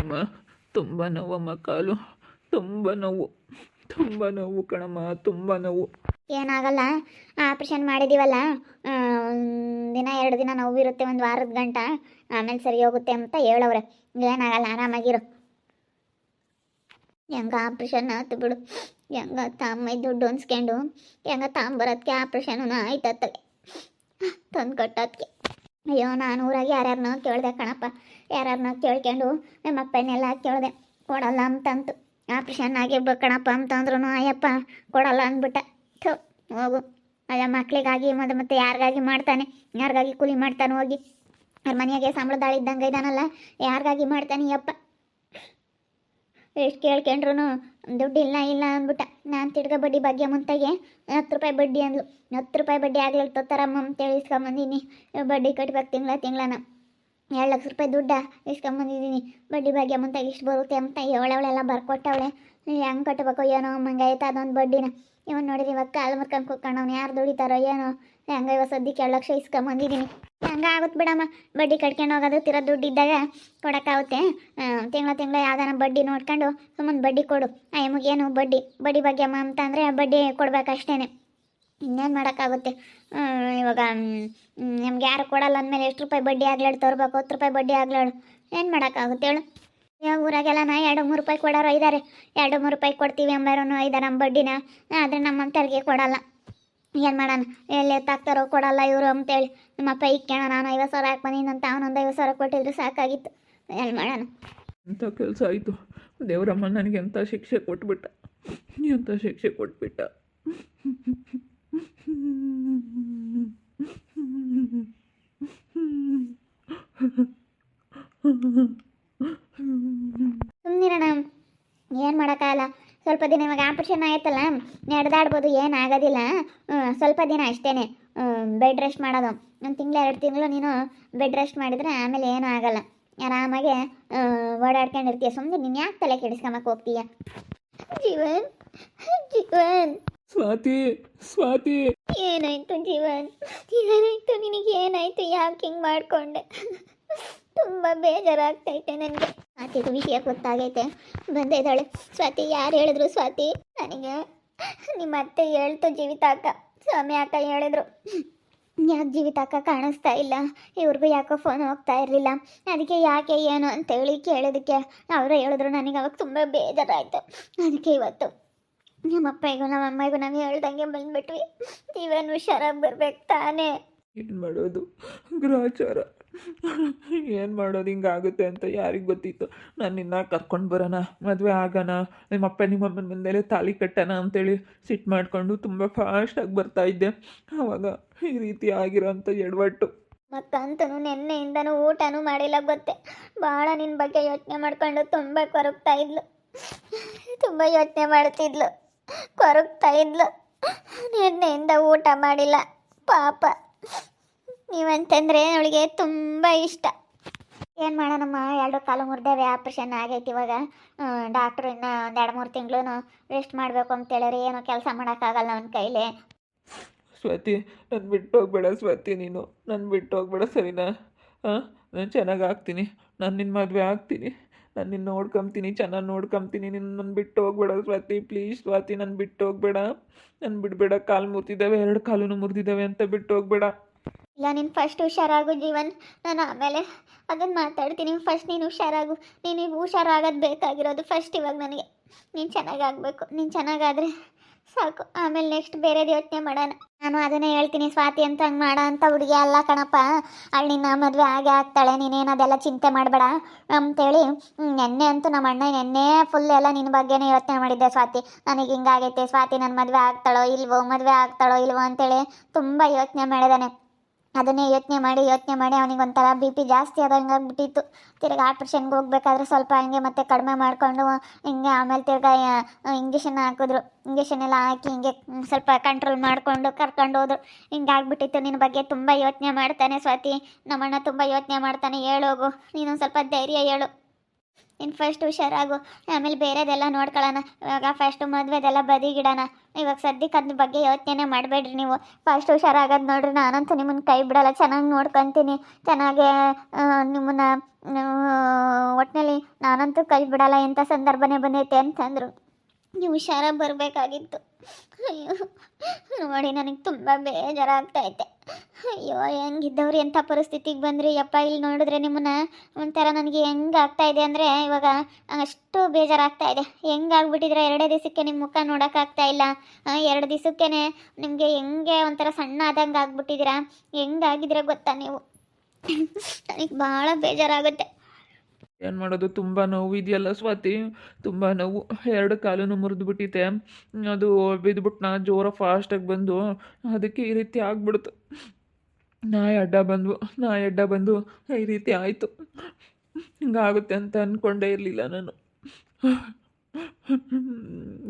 ಅಮ್ಮ ತುಂಬ ನೋವಮ್ಮ, ಕಾಲು ತುಂಬ ನೋವು ಕಣಮ್ಮ, ತುಂಬ ನೋವು. ಏನಾಗಲ್ಲ, ಆಪ್ರೇಷನ್ ಮಾಡಿದ್ದೀವಲ್ಲ, ದಿನ 2 ದಿನ ನೋವಿರುತ್ತೆ, 1 ವಾರದ ಗಂಟ, ಆಮೇಲೆ ಸರಿ ಹೋಗುತ್ತೆ ಅಂತ ಹೇಳವ್ರೆ. ಏನಾಗಲ್ಲ, ಆರಾಮಾಗಿರು. ಹೆಂಗ ಆಪ್ರೇಷನ್ ಆಯ್ತು ಬಿಡು, ಹೆಂಗ ತಾಮೈ ದುಡ್ಡು ಹೊನ್ಸ್ಕೊಂಡು ಹೆಂಗ ತಾಂಬರೋದಕ್ಕೆ ಆಪ್ರೇಷನ್ ಆಯ್ತತ್ತಗೆ ತಂದು ಕಟ್ಟೋದಕ್ಕೆ. ಅಯ್ಯೋ, ನಾನು ಊರಾಗಿ ಯಾರ್ಯಾರನ್ನೋ ಕೇಳಿದೆ ಕಣಪ್ಪ, ಯಾರ್ಯಾರನ್ನೋ ಕೇಳ್ಕೊಂಡು ನಮ್ಮ ಅಪ್ಪನೆಲ್ಲ ಕೇಳಿದೆ, ಕೊಡಲ್ಲ ಅಂತಂತು. ಆಪ್ರೇಷನ್ ಆಗಿರ್ಬೇಕು ಕಣಪ್ಪ ಅಂತಂದ್ರೂ ಅಯ್ಯಪ್ಪ ಕೊಡಲ್ಲ ಅಂದ್ಬಿಟ್ಟ. ಥು, ಹೋಗು, ಅಯ್ಯ ಮಕ್ಳಿಗಾಗಿ ಮತ್ತೆ ಯಾರಿಗಾಗಿ ಮಾಡ್ತಾನೆ, ಯಾರಿಗಾಗಿ ಕೂಲಿ ಮಾಡ್ತಾನೆ ಹೋಗಿ, ಅವ್ರ ಮನೆಯಾಗೆ ಸಂಬಳದಾಳ ಇದ್ದಂಗೆ ಇದ್ದಾನಲ್ಲ, ಯಾರಿಗಾಗಿ ಮಾಡ್ತಾನೆ ಅಪ್ಪ. ಎಷ್ಟು ಕೇಳ್ಕೊಂಡ್ರು ದುಡ್ಡು ಇಲ್ಲ ಅಂದ್ಬಿಟ್ಟ. ನಾನು ತಿರ್ಗ ಬಡ್ಡಿ ಭಾಗ್ಯ ಮುಂತಾಗೆ 10 ರೂಪಾಯಿ ಬಡ್ಡಿ ಅಂದ್ಲು. 10 ರೂಪಾಯಿ ಬಡ್ಡಿ ಆಗ್ಲಿರ್ತರಮ್ಮ ಅಂತೇಳಿ ಇಸ್ಕೊಂಬಂದಿನಿ. ಬಡ್ಡಿ ಕಟ್ಬೇಕು ತಿಂಗಳನ 2 ಲಕ್ಷ ರೂಪಾಯಿ ದುಡ್ಡ ಇಸ್ಕೊಂಬಂದಿದ್ದೀನಿ. ಬಡ್ಡಿ ಭಾಗ್ಯ ಮುಂತಾಗೆ ಇಷ್ಟು ಬರುತ್ತೆ ಅಂತ ಅವಳೆಲ್ಲ ಬರ್ಕೊಟ್ಟವಳೆ. ಹೆಂಗೆ ಕಟ್ಟಬೇಕು ಏನೋ ಮಂಗಾಯ್ತು ಅದೊಂದು ಬಡ್ಡಿನ. ಇವನು ನೋಡಿರಿ ಇವಾಗ ಕಾಲು ಮುರ್ಕೊಂಡು ಕೂತ್ಕೊಂಡವ್ನು, ಯಾರು ದುಡಿತಾರೋ ಏನೋ. ಹೆಂಗ ಇವಾಗ ಸದ್ಯಕ್ಕೆ 2 ಲಕ್ಷ ಇಸ್ಕೊಂಬಂದಿದ್ದೀನಿ. ಹಂಗೆ ಆಗುತ್ತೆ ಬಿಡಮ್ಮ, ಬಡ್ಡಿ ಕಟ್ಕೊಂಡು ಹೋಗೋದು, ತಿರೋ ದುಡ್ಡು ಇದ್ದಾಗ ಕೊಡೋಕ್ಕಾಗುತ್ತೆ. ತಿಂಗಳ ಯಾವ್ದಾನ ಬಡ್ಡಿ ನೋಡ್ಕೊಂಡು ಸುಮ್ಮನೆ ಬಡ್ಡಿ ಕೊಡು. ಅಯ್ಯಮ್ಮಗೇನು ಬಡ್ಡಿ ಭಾಗ್ಯಮ್ಮ ಅಂತ ಅಂದರೆ ಬಡ್ಡಿ ಕೊಡ್ಬೇಕಷ್ಟೇ, ಇನ್ನೇನು ಮಾಡೋಕ್ಕಾಗುತ್ತೆ. ಇವಾಗ ನಮ್ಗೆ ಯಾರು ಕೊಡಲ್ಲ ಅಂದಮೇಲೆ ಎಷ್ಟು ರೂಪಾಯಿ ಬಡ್ಡಿ ಆಗ್ಲಾಡು ತರಬೇಕು, 10 ರೂಪಾಯಿ ಬಡ್ಡಿ ಆಗ್ಲಾಡು, ಏನು ಮಾಡೋಕ್ಕಾಗುತ್ತೆ ಹೇಳು. ಇವಾಗ ಊರಾಗೆಲ್ಲ 2-3 ರೂಪಾಯಿ ಕೊಡೋರು ಇದ್ದಾರೆ, 2-3 ರೂಪಾಯಿ ಕೊಡ್ತೀವಿ ಅಂಬಾರು ಇದ್ದಾರೆ ನಮ್ಮ ಬಡ್ಡಿನ. ಆದರೆ ನಮ್ಮಂಥವ್ರಿಗೆ ಕೊಡಲ್ಲ. ಏನು ಮಾಡೋಣ, ಎಲ್ಲಿ ಎತ್ತಾಕ್ತಾರೋ ಕೊಡಲ್ಲ ಇವರು ಅಂತೇಳಿ ನಮ್ಮಪ್ಪ ಇಕ್ಕೋಣ. ನಾನು 50 ಸಾವಿರ ಹಾಕಿ ಬಂದಿದ್ದಂತ ಅವನೊಂದು 50 ಸಾವಿರ ಕೊಟ್ಟಿದ್ರು ಸಾಕಾಗಿತ್ತು. ಏನು ಮಾಡೋಣ. ಎಂಥ ಕೆಲಸ ಆಯಿತು ದೇವರಮ್ಮ, ನನಗೆ ಎಂಥ ಶಿಕ್ಷೆ ಕೊಟ್ಬಿಟ್ಟ. ಸುಮ್ಮನಿರೋಣ, ಏನು ಮಾಡೋಕ್ಕಾಗಲ್ಲ. ಸ್ವಲ್ಪ ದಿನ ಇವಾಗ ಆಪ್ರೇಷನ್ ಆಯ್ತಲ್ಲ, ನಡೆದಾಡ್ಬೋದು, ಏನಾಗೋದಿಲ್ಲ. ಸ್ವಲ್ಪ ದಿನ ಅಷ್ಟೇ ಬೆಡ್ ರೆಸ್ಟ್ ಮಾಡೋದು. 1 ತಿಂಗಳು 2 ತಿಂಗಳು ನೀನು ಬೆಡ್ ರೆಸ್ಟ್ ಮಾಡಿದರೆ ಆಮೇಲೆ ಏನೂ ಆಗಲ್ಲ, ಆರಾಮಾಗೆ ಓಡಾಡ್ಕೊಂಡಿರ್ತೀಯ. ಸುಮ್ಮನೆ ನೀನು ಯಾಕೆ ತಲೆ ಕೆಡಿಸ್ಕೊಂಬಕ್ಕೆ ಹೋಗ್ತೀಯ? ಜೀವನ್ ಸ್ವಾತಿ ಏನಾಯ್ತು ಜೀವನ್, ಏನಾಯ್ತು ನಿನಗೆ? ಏನಾಯ್ತು? ಯಾಕೆ ಹಿಂಗೆ ಮಾಡಿಕೊಂಡೆ? ತುಂಬ ಬೇಜಾರಾಗ್ತೈತೆ ನನಗೆ. ಸ್ವಾತಿದು ವಿಷಯ ಗೊತ್ತಾಗೈತೆ, ಬಂದಿದ್ದಾಳೆ. ಸ್ವಾತಿ ಯಾರು ಹೇಳಿದ್ರು? ಸ್ವಾತಿ ನನಗೆ ನಿಮ್ಮ ಅತ್ತೆ ಹೇಳ್ತು, ಜೀವಿತ ಅಕ್ಕ, ಸ್ವಾಮಿ ಅಕ್ಕ ಹೇಳಿದ್ರು. ಯಾಕೆ ಜೀವಿತ ಅಕ್ಕ ಕಾಣಿಸ್ತಾ ಇಲ್ಲ, ಇವ್ರಿಗೂ ಯಾಕೋ ಫೋನ್ ಹೋಗ್ತಾ ಇರಲಿಲ್ಲ. ಅದಕ್ಕೆ ಯಾಕೆ ಏನು ಅಂತೇಳಿ ಕೇಳೋದಕ್ಕೆ ಅವರು ಹೇಳಿದ್ರು. ನನಗೆ ಅವಾಗ ತುಂಬ ಬೇಜಾರಾಯಿತು. ಅದಕ್ಕೆ ಇವತ್ತು ನಮ್ಮಪ್ಪಗೂ ನಮ್ಮಮ್ಮಗೂ ನಾವು ಹೇಳ್ದಂಗೆ ಬಂದುಬಿಟ್ವಿ. ಜೀವನ ಹುಷಾರಾಗಿ ಬರ್ಬೇಕು ತಾನೇ. ಏನು ಮಾಡೋದು, ಗ್ರಹಚಾರ ಏನು ಮಾಡೋದು, ಹಿಂಗಾಗುತ್ತೆ ಅಂತ ಯಾರಿಗೆ ಗೊತ್ತಿತ್ತು. ನಾನು ನಿನ್ನ ಕರ್ಕೊಂಡು ಬರೋಣ, ಮದುವೆ ಆಗೋಣ, ನಿಮ್ಮಪ್ಪ ನಿಮ್ಮಮ್ಮನ ಮುಂದೆಲೆ ತಾಳಿ ಕಟ್ಟೋಣ ಅಂತೇಳಿ ಸಿಟ್ಟು ಮಾಡಿಕೊಂಡು ತುಂಬ ಫಾಸ್ಟಾಗಿ ಬರ್ತಾಯಿದ್ದೆ. ಆವಾಗ ಈ ರೀತಿ ಆಗಿರೋಂಥ ಎಡವಟ್ಟು. ಮಕ್ಕಂತೂ ನೆನ್ನೆಯಿಂದನೂ ಊಟನೂ ಮಾಡಿಲ್ಲ ಗೊತ್ತೆ. ಭಾಳ ನಿನ್ನ ಬಗ್ಗೆ ಯೋಚನೆ ಮಾಡ್ಕೊಂಡು ತುಂಬ ಕೊರಗ್ತಾ ಇದ್ಲು, ತುಂಬ ಯೋಚನೆ ಮಾಡ್ತಿದ್ಲು, ಕೊರಗ್ತಾ ಇದ್ಲು. ನೆನ್ನೆಯಿಂದ ಊಟ ಮಾಡಿಲ್ಲ ಪಾಪ. ನೀವಂತಂದರೆ ಅವಳಿಗೆ ತುಂಬ ಇಷ್ಟ. ಏನು ಮಾಡೋಣಮ್ಮ, 2 ಕಾಲು ಮುರಿದೇವೆ, ಆಪ್ರೇಷನ್ ಆಗೈತಿ. ಇವಾಗ ಡಾಕ್ಟ್ರು ಇನ್ನೂ 1-2-3 ತಿಂಗಳು ರೆಸ್ಟ್ ಮಾಡಬೇಕು ಅಂತೇಳಿದ್ರೆ ಏನೋ ಕೆಲಸ ಮಾಡೋಕ್ಕಾಗಲ್ಲ ನನ್ನ ಕೈಲಿ. ಸ್ವಾತಿ, ನಾನು ಬಿಟ್ಟು ಹೋಗ್ಬೇಡ ಸ್ವಾತಿ, ನೀನು ನನ್ನ ಬಿಟ್ಟು ಹೋಗ್ಬೇಡ, ಸರಿನಾ? ನಾನು ಚೆನ್ನಾಗಿ ಆಗ್ತೀನಿ, ನಾನು ನಿನ್ನ ಮದುವೆ ಆಗ್ತೀನಿ, ನಾನು ನಿನ್ನ ನೋಡ್ಕೊಂತೀನಿ, ಚೆನ್ನಾಗಿ ನೋಡ್ಕೊಂತೀನಿ. ನನ್ನ ಬಿಟ್ಟು ಹೋಗ್ಬೇಡ ಸ್ವಾತಿ, ಪ್ಲೀಸ್ ಸ್ವಾತಿ, ನನ್ನ ಬಿಟ್ಟು ಹೋಗ್ಬೇಡ, ನನ್ನ ಬಿಡಬೇಡ. ಕಾಲು ಮುರಿದಿದ್ದಾವೆ, 2 ಕಾಲೂ ಮುರಿದಿದ್ದಾವೆ ಅಂತ ಬಿಟ್ಟು ಹೋಗ್ಬೇಡ. ಇಲ್ಲ, ನೀನು ಫಸ್ಟ್ ಹುಷಾರಾಗು ಜೀವನ್, ನಾನು ಆಮೇಲೆ ಅದನ್ನು ಮಾತಾಡ್ತೀನಿ. ಫಸ್ಟ್ ನೀನು ಹುಷಾರಾಗು, ನೀನು ಈಗ ಹುಷಾರಾಗೋದು ಬೇಕಾಗಿರೋದು ಫಸ್ಟ್. ಇವಾಗ ನನಗೆ ನೀನು ಚೆನ್ನಾಗಾಗಬೇಕು, ನೀನು ಚೆನ್ನಾಗಾದರೆ ಸಾಕು, ಆಮೇಲೆ ನೆಕ್ಸ್ಟ್ ಬೇರೆದು ಯೋಚನೆ ಮಾಡೋಣ. ನಾನು ಅದನ್ನೇ ಹೇಳ್ತೀನಿ, ಸ್ವಾತಿ ಅಂತ ಹಂಗೆ ಮಾಡೋ ಅಂತ ಹುಡುಗಿ ಅಲ್ಲ ಕಣಪ್ಪ, ಅವಳು ನಿನ್ನ ಮದುವೆ ಆಗೇ ಆಗ್ತಾಳೆ, ನೀನೇನು ಅದೆಲ್ಲ ಚಿಂತೆ ಮಾಡಬೇಡ ಅಂತೇಳಿ. ನೆನ್ನೆ ಅಂತೂ ನಮ್ಮ ಅಣ್ಣ ನೆನ್ನೆ ಫುಲ್ ಎಲ್ಲ ನಿನ್ನ ಬಗ್ಗೆನೇ ಯೋಚನೆ ಮಾಡಿದ್ದೆ. ಸ್ವಾತಿ ನನಗೆ ಹಿಂಗಾಗೈತೆ, ಸ್ವಾತಿ ನನ್ನ ಮದುವೆ ಆಗ್ತಾಳೋ ಇಲ್ವೋ ಅಂತೇಳಿ ತುಂಬ ಯೋಚನೆ ಮಾಡಿದ್ದಾನೆ. ಅದನ್ನೇ ಯೋಚನೆ ಮಾಡಿ ಅವನಿಗೆ ಒಂಥರ BP ಜಾಸ್ತಿ ಆದಂಗೆ ಆಗ್ಬಿಟ್ಟಿತ್ತು. ತಿರ್ಗಿ ಆಪ್ರೇಷನ್ಗೆ ಹೋಗ್ಬೇಕಾದ್ರೆ ಸ್ವಲ್ಪ ಹಂಗೆ ಮತ್ತೆ ಕಡಿಮೆ ಮಾಡಿಕೊಂಡು ಹಿಂಗೆ ಆಮೇಲೆ ತಿರ್ಗಿ ಇಂಜೆಕ್ಷನ್ ಹಾಕಿದ್ರು. ಇಂಜೆಕ್ಷನ್ ಎಲ್ಲ ಹಾಕಿ ಹಿಂಗೆ ಸ್ವಲ್ಪ ಕಂಟ್ರೋಲ್ ಮಾಡಿಕೊಂಡು ಕರ್ಕೊಂಡು ಹೋದ್ರು. ಹಿಂಗಾಗ್ಬಿಟ್ಟಿತ್ತು. ನಿನ್ನ ಬಗ್ಗೆ ತುಂಬ ಯೋಚನೆ ಮಾಡ್ತಾನೆ ಸ್ವಾತಿ, ನಮ್ಮಣ್ಣ ತುಂಬ ಯೋಚನೆ ಮಾಡ್ತಾನೆ. ಹೇಳೋಗು, ನೀನು ಸ್ವಲ್ಪ ಧೈರ್ಯ ಹೇಳು. ಇನ್ನು ಫಸ್ಟ್ ಹುಷಾರಾಗು, ಆಮೇಲೆ ಬೇರೆದೆಲ್ಲ ನೋಡ್ಕೊಳ್ಳೋಣ. ಇವಾಗ ಫಸ್ಟ್ ಮದುವೆದೆಲ್ಲ ಬದಿಗಿಡೋಣ. ಇವಾಗ ಸದ್ಯಕ್ಕೆ ಅದ್ರ ಬಗ್ಗೆ ಯೋಚನೆ ಮಾಡಬೇಡ್ರಿ ನೀವು. ಫಸ್ಟ್ ಹುಷಾರಾಗೋದು ನೋಡ್ರಿ, ನಾನಂತೂ ನಿಮ್ಮನ್ನ ಕೈ ಬಿಡಲ್ಲ, ಚೆನ್ನಾಗಿ ನೋಡ್ಕೊತೀನಿ, ಚೆನ್ನಾಗಿ ನಿಮ್ಮನ್ನ ಒಟ್ಟಿನಲ್ಲಿ ನಾನಂತೂ ಕೈ ಬಿಡಲ್ಲ. ಎಂಥ ಸಂದರ್ಭನೇ ಬಂದೈತೆ ಅಂತಂದರು. ನೀವು ಹುಷಾರಾಗಿ ಬರಬೇಕಾಗಿತ್ತು. ಅಯ್ಯೋ ನೋಡಿ, ನನಗೆ ತುಂಬ ಬೇಜಾರಾಗ್ತೈತೆ. ಅಯ್ಯೋ ಹೆಂಗಿದ್ದವ್ರು ಎಂಥ ಪರಿಸ್ಥಿತಿಗೆ ಬಂದ್ರಿ ಯಪ್ಪ. ಇಲ್ಲಿ ನೋಡಿದ್ರೆ ನಿಮ್ಮನ್ನ ಒಂಥರ ನನಗೆ ಹೆಂಗೆ ಆಗ್ತಾಯಿದೆ ಅಂದರೆ ಇವಾಗ ಅಷ್ಟು ಬೇಜಾರಾಗ್ತಾ ಇದೆ. ಹೆಂಗಾಗ್ಬಿಟ್ಟಿದ್ರೆ 2 ದಿವಸಕ್ಕೆ ನಿಮ್ಮ ಮುಖ ನೋಡೋಕ್ಕಾಗ್ತಾ ಇಲ್ಲ. 2 ದಿವಸಕ್ಕೇ ನಿಮಗೆ ಹೆಂಗೆ ಒಂಥರ ಸಣ್ಣ ಆದಂಗೆ ಆಗ್ಬಿಟ್ಟಿದ್ದೀರಾ. ಹೆಂಗಾಗಿದ್ರೆ ಗೊತ್ತಾ ನೀವು? ನನಗೆ ಭಾಳ ಬೇಜಾರಾಗುತ್ತೆ. ಏನು ಮಾಡೋದು, ತುಂಬ ನೋವು ಇದೆಯಲ್ಲ ಸ್ವಾತಿ, ತುಂಬ ನೋವು. 2 ಕಾಲೂ ಮುರಿದು ಬಿಟ್ಟಿದೆ. ಅದು ಬಿದ್ದುಬಿಟ್ಟು ನಾ ಜೋರ ಫಾಸ್ಟಾಗಿ ಬಂದು ಅದಕ್ಕೆ ಈ ರೀತಿ ಆಗ್ಬಿಡ್ತು. ನಾಯಿ ಅಡ್ಡ ಬಂದು ಈ ರೀತಿ ಆಯಿತು. ಹಿಂಗಾಗುತ್ತೆ ಅಂತ ಅಂದ್ಕೊಂಡೇ ಇರಲಿಲ್ಲ ನಾನು.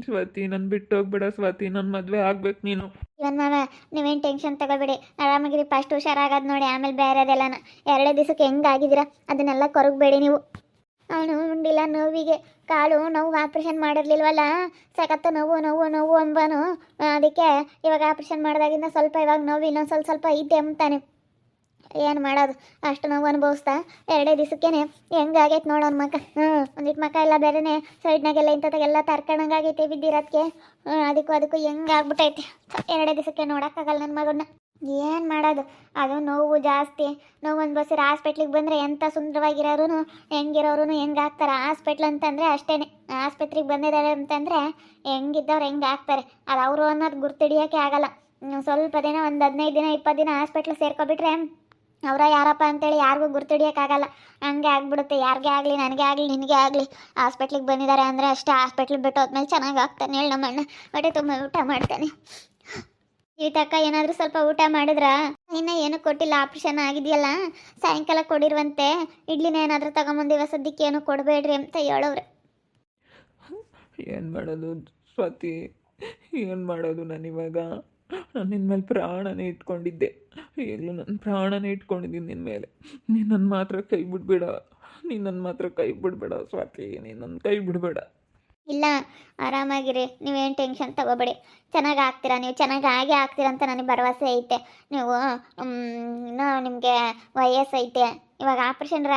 ಸ್ವಾತಿ, ನನ್ನ ಬಿಟ್ಟು ಹೋಗ್ಬೇಡ ಸ್ವಾತಿ, ನನ್ನ ಮದುವೆ ಆಗ್ಬೇಕು ನೀನು. ಇವನ್ ಮಾವ, ನೀವೇನು ಟೆನ್ಷನ್ ತಗೋಬೇಡಿ, ಆರಾಮಾಗಿರಿ. ಫಸ್ಟ್ ಹುಷಾರಾಗೋದು ನೋಡಿ, ಆಮೇಲೆ ಬೇರೆದೆಲ್ಲನ. 2 ದಿವಸಕ್ಕೆ ಹೆಂಗಾಗಿದ್ದೀರಾ ಅದನ್ನೆಲ್ಲ ಕೊರಗಬೇಡಿ ನೀವು. ಅವನು ಉಂಡಿಲ್ಲ ನೋವಿಗೆ, ಕಾಲು ನೋವು ಆಪ್ರೇಷನ್ ಮಾಡಿರ್ಲಿಲ್ವಲ್ಲ, ಸಖತ್ತು ನೋವು ಅಂಬನು. ಅದಕ್ಕೆ ಇವಾಗ ಆಪ್ರೇಷನ್ ಮಾಡಿದಾಗಿಂದ ಸ್ವಲ್ಪ ಇವಾಗ ನೋವು ಇನ್ನೊಂದು ಸ್ವಲ್ಪ ಇದ್ದೆ ಅಂತಾನೆ. ಏನು ಮಾಡೋದು, ಅಷ್ಟು ನೋವು ಅನುಭವಿಸ್ತಾ 2 ದಿವಸಕ್ಕೇ ಹೆಂಗಾಗೈತೆ ನೋಡೋನ್ ಮಕ್ಕ. ಒಂದಿಟ್ಟು ಮಕ್ಕ ಎಲ್ಲ ಬೇರೆನೆ ಸೈಡ್ನಾಗೆಲ್ಲ ಇಂಥದ್ದಾಗೆಲ್ಲ ತರ್ಕೊಂಡಂಗಾಗೈತೆ ಬಿದ್ದಿರೋದಕ್ಕೆ. ಅದಕ್ಕೂ ಹೆಂಗಾಗ್ಬಿಟ್ಟೈತೆ. 2 ದಿವಸಕ್ಕೆ ನೋಡೋಕ್ಕಾಗಲ್ಲ ನನ್ನ ಮಗನ್ನ. ಏನು ಮಾಡೋದು, ಅದು ನೋವು ಜಾಸ್ತಿ. ನೋವು ಅನ್ಭವಿಸಿದ್ರೆ ಹಾಸ್ಪಿಟ್ಲಿಗೆ ಬಂದರೆ ಎಂಥ ಸುಂದರವಾಗಿರೋರು ಹೆಂಗಿರೋರು ಹೆಂಗಾಗ್ತಾರೆ. ಹಾಸ್ಪಿಟ್ಲ್ ಅಂತಂದರೆ ಅಷ್ಟೇ, ಆಸ್ಪತ್ರೆಗೆ ಬಂದಿದ್ದಾರೆ ಅಂತಂದರೆ ಹೆಂಗಿದ್ದವ್ರು ಹೆಂಗೆ ಆಗ್ತಾರೆ. ಅದು ಅವರು ಅನ್ನೋದು ಗುರ್ತಿಡಿಯೋಕ್ಕೆ ಆಗಲ್ಲ. ಸ್ವಲ್ಪ ದಿನ, ಒಂದು 15 ದಿನ 20 ದಿನ ಹಾಸ್ಪಿಟ್ಲಿಗೆ ಸೇರ್ಕೊಬಿಟ್ರೆ ಅವರ ಯಾರಪ್ಪ ಅಂತೇಳಿ ಯಾರಿಗೂ ಗುರ್ತಿಡಿಯೋಕ್ಕಾಗಲ್ಲ. ಹಂಗೆ ಆಗ್ಬಿಡುತ್ತೆ. ಯಾರಿಗೇ ಆಗಲಿ, ನನಗೆ ಆಗಲಿ, ನಿನಗೆ ಆಗಲಿ, ಹಾಸ್ಪಿಟ್ಲಿಗೆ ಬಂದಿದ್ದಾರೆ ಅಂದರೆ ಅಷ್ಟೇ. ಹಾಸ್ಪಿಟ್ಲಿಗೆ ಬಿಟ್ಟು ಹೋದ್ಮೇಲೆ ಚೆನ್ನಾಗಿ ಆಗ್ತಾನೆ ಹೇಳಿ ನಮ್ಮಣ್ಣ. ಹೊಟ್ಟೆ ತುಂಬ ಊಟ ಮಾಡ್ತಾನೆ. ಈ ತಕ್ಕ ಏನಾದರೂ ಸ್ವಲ್ಪ ಊಟ ಮಾಡಿದ್ರಾ? ಇನ್ನೂ ಏನೂ ಕೊಟ್ಟಿಲ್ಲ, ಆಪ್ರೇಷನ್ ಆಗಿದೆಯಲ್ಲ, ಸಾಯಂಕಾಲ ಕೊಡಿರುವಂತೆ. ಇಡ್ಲಿನ ಏನಾದರೂ ತಗೊಂಬಂದಿವ, ಸದ್ಯಕ್ಕೆ ಏನು ಕೊಡಬೇಡ್ರಿ ಅಂತ ಹೇಳೋವ್ರೆ. ಏನು ಮಾಡೋದು ಸ್ವಾತಿ, ಏನು ಮಾಡೋದು ನಾನಿವಾಗ? ನಾನು ನಿನ್ನ ಮೇಲೆ ಪ್ರಾಣನೇ ಇಟ್ಕೊಂಡಿದ್ದೆ. ಈಗಲೂ ನನ್ನ ಪ್ರಾಣನೇ ಇಟ್ಕೊಂಡಿದ್ದೀನಿ ನಿನ್ನ ಮೇಲೆ. ನೀನು ನನ್ನ ಮಾತ್ರ ಕೈ ಬಿಡಬೇಡ ಸ್ವಾತಿ, ನೀನು ನನ್ನ ಕೈ ಬಿಡಬೇಡ. ಇಲ್ಲ, ಆರಾಮಾಗಿರಿ, ನೀವೇನು ಟೆನ್ಷನ್ ತಗೋಬೇಡಿ. ಚೆನ್ನಾಗಿ ಆಗ್ತೀರಾ, ನೀವು ಚೆನ್ನಾಗಿ ಆಗೇ ಆಗ್ತೀರಾ ಅಂತ ನನಗೆ ಭರವಸೆ ಐತೆ. ನೀವು ಇನ್ನೂ ನಿಮಗೆ ವಯಸ್ಸೈತೆ. ಇವಾಗ ಆಪ್ರೇಷನ್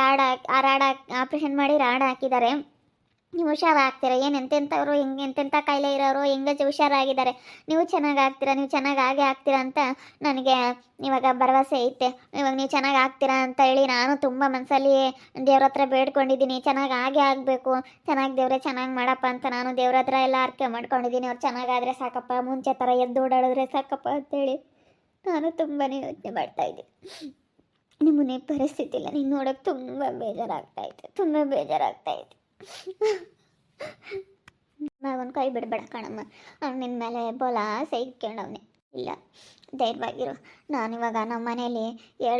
ಮಾಡಿ ರಾಡ್ ಹಾಕಿದ್ದಾರೆ. ನೀವು ಹುಷಾರಾಗ್ತೀರಾ. ಏನು ಎಂತೆಂಥವ್ರು ಎಂತೆಂಥ ಕಾಯಿಲೆ ಇರೋರು ಹೆಂಗೆ ಹುಷಾರಾಗಿದ್ದಾರೆ. ನೀವು ಚೆನ್ನಾಗಿ ಆಗೇ ಆಗ್ತೀರಾ ಅಂತ ನನಗೆ ಇವಾಗ ಭರವಸೆ ಐತೆ. ಇವಾಗ ನೀವು ಚೆನ್ನಾಗಿ ಆಗ್ತೀರಾ ಅಂತ ಹೇಳಿ ನಾನು ತುಂಬ ಮನಸ್ಸಲ್ಲಿ ದೇವ್ರ ಹತ್ರ ಬೇಡ್ಕೊಂಡಿದ್ದೀನಿ. ಚೆನ್ನಾಗಿ ಆಗೇ ಆಗಬೇಕು, ಚೆನ್ನಾಗಿ ದೇವ್ರೆ ಚೆನ್ನಾಗಿ ಮಾಡಪ್ಪ ಅಂತ ನಾನು ದೇವ್ರ ಹತ್ರ ಎಲ್ಲ ಅರ್ಕೆ ಮಾಡ್ಕೊಂಡಿದ್ದೀನಿ. ಅವ್ರು ಚೆನ್ನಾಗಾದರೆ ಸಾಕಪ್ಪ, ಮುಂಚೆ ಥರ ಎದ್ದು ಓಡಾಡಿದ್ರೆ ಸಾಕಪ್ಪ ಅಂತೇಳಿ ನಾನು ತುಂಬಾ ಯೋಚನೆ ಮಾಡ್ತಾಯಿದ್ದೆ. ನಿಮ್ಮನೆ ಪರಿಸ್ಥಿತಿ ಇಲ್ಲ, ನೀನು ನೋಡೋಕೆ ತುಂಬ ಬೇಜಾರಾಗ್ತಾಯಿದೆ. ಮಗನ ಕೈ ಬಿಡಬೇಡ ಕಣಮ್ಮ. ಅವ್ನು ನಿನ್ನ ಮೇಲೆ ಬೋಲಾಸೆ ಇಟ್ಕೊಂಡವನೆ. ಇಲ್ಲ, ಧೈರ್ಯವಾಗಿರು. ನಾನಿವಾಗ ನಮ್ಮ ಮನೇಲಿ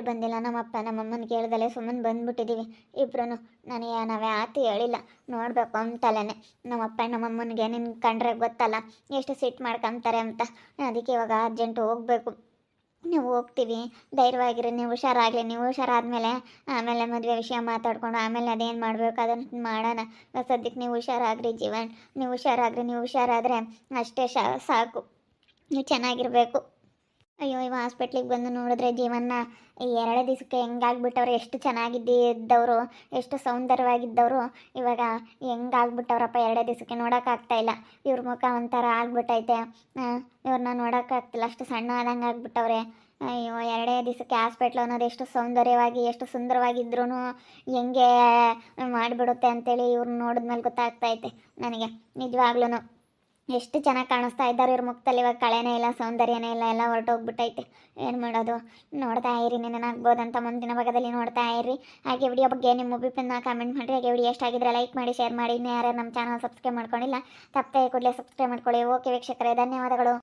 ಬಂದಿಲ್ಲ. ನಮ್ಮಪ್ಪ ನಮ್ಮಮ್ಮನಿಗೆ ಹೇಳ್ದಲ್ಲೇ ಸುಮ್ಮನೆ ಬಂದುಬಿಟ್ಟಿದ್ದೀವಿ ಇಬ್ಬರೂ. ನನಗೆ ನಾವೇ ಆತು ಹೇಳಿಲ್ಲ, ನೋಡಬೇಕು ಅಂತಲೇ. ನಮ್ಮಪ್ಪ ನಮ್ಮಮ್ಮನಿಗೆ ನಿನ್ನ ಕಂಡ್ರೆ ಗೊತ್ತಲ್ಲ ಎಷ್ಟು ಸಿಟ್ಟು ಮಾಡ್ಕೊತಾರೆ ಅಂತ. ಅದಕ್ಕೆ ಇವಾಗ ಅರ್ಜೆಂಟು ಹೋಗಬೇಕು. ನೀವು ಹೋಗ್ತೀವಿ, ಧೈರ್ಯವಾಗಿರಿ. ನೀವು ಹುಷಾರಾದ್ಮೇಲೆ ಆಮೇಲೆ ಮದುವೆ ವಿಷಯ ಮಾತಾಡ್ಕೊಂಡು ಆಮೇಲೆ ಅದೇನು ಮಾಡಬೇಕು ಅದನ್ನು ಮಾಡೋಣ. ಸದ್ಯಕ್ಕೆ ನೀವು ಹುಷಾರಾಗ್ರಿ ಜೀವನ್. ನೀವು ಹುಷಾರಾದರೆ ಅಷ್ಟೇ ಸಾಕು. ನೀವು ಚೆನ್ನಾಗಿರಬೇಕು. ಅಯ್ಯೋ, ಇವ ಹಾಸ್ಪಿಟ್ಲಿಗೆ ಬಂದು ನೋಡಿದ್ರೆ ಜೀವನ ಈ 2 ದಿವಸಕ್ಕೆ ಹೆಂಗಾಗ್ಬಿಟ್ಟವ್ರು. ಎಷ್ಟು ಚೆನ್ನಾಗಿದ್ದವರು, ಎಷ್ಟು ಸೌಂದರ್ಯವಾಗಿದ್ದವರು ಇವಾಗ ಹೆಂಗಾಗ್ಬಿಟ್ಟವ್ರಪ್ಪ. 2 ದಿವಸಕ್ಕೆ ನೋಡೋಕ್ಕಾಗ್ತಾಯಿಲ್ಲ. ಇವ್ರ ಮುಖ ಒಂಥರ ಆಗ್ಬಿಟ್ಟೈತೆ. ಇವ್ರನ್ನ ನೋಡೋಕ್ಕಾಗ್ತಿಲ್ಲ, ಅಷ್ಟು ಸಣ್ಣ ಆದಂಗೆ ಆಗ್ಬಿಟ್ಟವ್ರೆ. ಅಯ್ಯೋ, 2 ದಿವಸಕ್ಕೆ ಹಾಸ್ಪಿಟ್ಲು ಅನ್ನೋದು ಎಷ್ಟು ಸೌಂದರ್ಯವಾಗಿ ಎಷ್ಟು ಸುಂದರವಾಗಿದ್ರೂ ಹೆಂಗೆ ಮಾಡಿಬಿಡುತ್ತೆ ಅಂತೇಳಿ ಇವ್ರನ್ನ ನೋಡಿದ್ಮೇಲೆ ಗೊತ್ತಾಗ್ತೈತೆ ನನಗೆ. ನಿಜವಾಗ್ಲೂ ಎಷ್ಟು ಚೆನ್ನಾಗಿ ಕಾಣಿಸ್ತಾ ಇದ್ದಾರೆ ಇವ್ರ ಮುಖದಲ್ಲಿ. ಇವಾಗ ಕಳೆನೇ ಇಲ್ಲ, ಸೌಂದರ್ಯನೇ ಇಲ್ಲ, ಎಲ್ಲ ಹೊರಟೋಗ್ಬಿಟ್ಟೈತೆ. ಏನು ಮಾಡೋದು? ನೋಡ್ತಾ ಇರಿ, ನೆನನಾಗ್ಬೋದಂತ ಮುಂದಿನ ಭಾಗದಲ್ಲಿ ನೋಡ್ತಾ ಇರಿ. ಹಾಗೆ ವಿಡಿಯೋ ಬಗ್ಗೆ ನಿಮ್ಮ ಒಪಿನಿಯನ್ನ ಕಾಮೆಂಟ್ ಮಾಡಿರಿ. ಹಾಗೆ ವಿಡಿಯೋ ಎಷ್ಟಾಗಿದ್ರೆ ಲೈಕ್ ಮಾಡಿ, ಶೇರ್ ಮಾಡಿ. ಇನ್ನೂ ಯಾರು ನಮ್ಮ ಚಾನಲ್ ಸಬ್ಸ್ಕ್ರೈಬ್ ಮಾಡ್ಕೊಂಡಿಲ್ಲ ತಪ್ಪದೆ ಕೂಡಲೇ ಸಬ್ಸ್ಕ್ರೈಬ್ ಮಾಡ್ಕೊಳ್ಳಿ. ಓಕೆ ವೀಕ್ಷಕರೇ, ಧನ್ಯವಾದಗಳು.